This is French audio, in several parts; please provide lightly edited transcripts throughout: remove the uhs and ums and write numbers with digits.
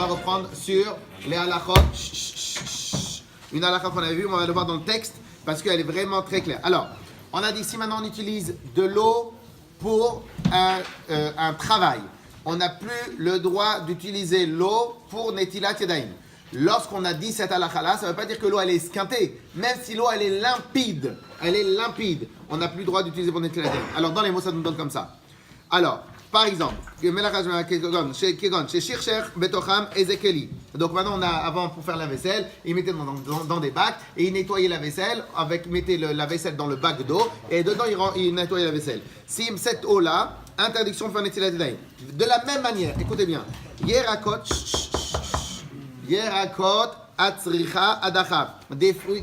va reprendre sur les halachot. Une halakha qu'on avait vue, on va le voir dans le texte parce qu'elle est vraiment très claire. Alors, on a dit si maintenant on utilise de l'eau pour un travail, on n'a plus le droit d'utiliser l'eau pour Netilat Yadayim. Lorsqu'on a dit cette halakha-là, ça ne veut pas dire que l'eau elle est esquintée. Même si l'eau elle est limpide, on n'a plus le droit d'utiliser pour Netilat Yadayim. Alors dans les mots, ça nous donne comme ça. Alors, par exemple, chez Shircher, Betocham, Ezekeli. Donc maintenant, on a, avant, pour faire la vaisselle, ils mettaient dans des bacs et ils nettoyaient la vaisselle, mettaient la vaisselle dans le bac d'eau et dedans, ils nettoyaient la vaisselle. Si cette eau-là, interdiction de faire Netilat Yadayim. De la même manière, écoutez bien, Yerakot, Atzricha, Adacha, des fruits,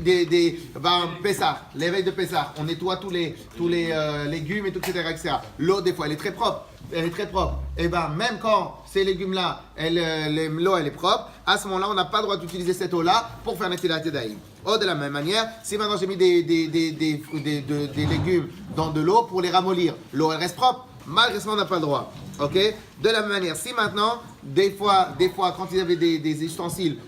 Pessah, l'éveil de Pessah, on nettoie tous les légumes et tout, etc. L'eau, des fois, elle est très propre. Et bien, même quand ces légumes-là, l'eau, elle est propre, à ce moment-là, on n'a pas le droit d'utiliser cette eau-là pour faire Netilat Yadayim. De la même manière, si maintenant j'ai mis des légumes dans de l'eau pour les ramollir, l'eau, elle reste propre. Malgré ça, on n'a pas le droit. Ok? De la même manière, si maintenant, des fois, quand ils avaient des ustensiles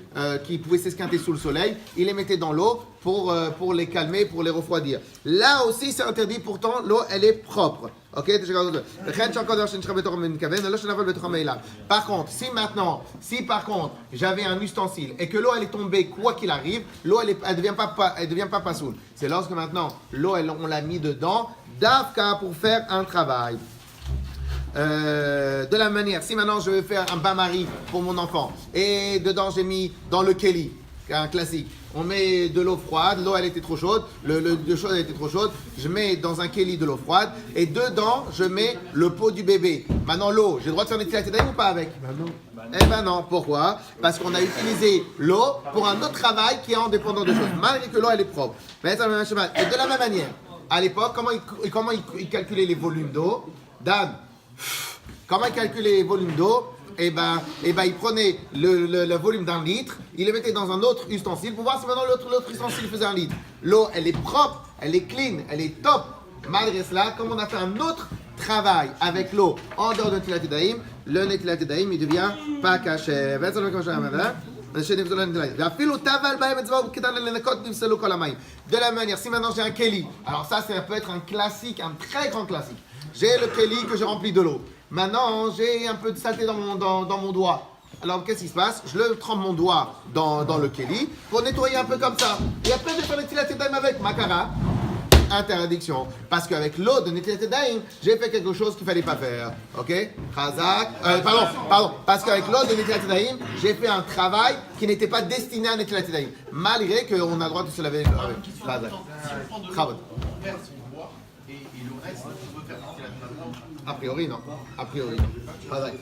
qui pouvaient s'esquinter sous le soleil, ils les mettaient dans l'eau pour les calmer, pour les refroidir. Là aussi, c'est interdit, pourtant, l'eau, elle est propre. Ok? Par contre, si par contre, j'avais un ustensile et que l'eau, elle est tombée, quoi qu'il arrive, l'eau, elle devient pas pasoul. C'est lorsque maintenant, l'eau, on l'a mis dedans, d'Afka pour faire un travail. De la manière, si maintenant je veux faire un bain-marie pour mon enfant et dedans j'ai mis dans le keli, un classique, on met de l'eau froide, l'eau elle était trop chaude, le chaud elle était trop chaude, je mets dans un keli de l'eau froide et dedans je mets le pot du bébé. Maintenant l'eau, j'ai le droit de faire Netilat Yadayim ou pas avec? Eh ben non, pourquoi? Parce qu'on a utilisé l'eau pour un autre travail qui est indépendant de choses, malgré que l'eau elle est propre. Et de la même manière, à l'époque, comment ils calculaient les volumes d'eau? Dan, comment ils calculaient les volumes d'eau? Ils prenaient le volume d'un litre, ils le mettaient dans un autre ustensile pour voir si maintenant l'autre ustensile faisait un litre. L'eau, elle est propre, elle est clean, elle est top. Malgré cela, comme on a fait un autre travail avec l'eau en dehors de Netilat Yadayim, le Netilat Yadayim, il devient pas caché. De la manière, si maintenant j'ai un keli, alors ça peut être un classique, un très grand classique. J'ai le keli que j'ai rempli de l'eau. Maintenant, j'ai un peu de saleté dans mon doigt. Alors, qu'est-ce qui se passe? Je le trempe mon doigt dans le keli pour nettoyer un peu comme ça. Et après, je vais faire Netilat Yadayim avec Makara. Interdiction. Parce qu'avec l'eau de Netilat Yadayim, j'ai fait quelque chose qu'il ne fallait pas faire. Ok? Chazak. Pardon. Parce qu'avec l'eau de Netilat Yadayim, j'ai fait un travail qui n'était pas destiné à Netilat Yadayim. Malgré qu'on a le droit de se laver avec Chazak. A priori, non. Chazak.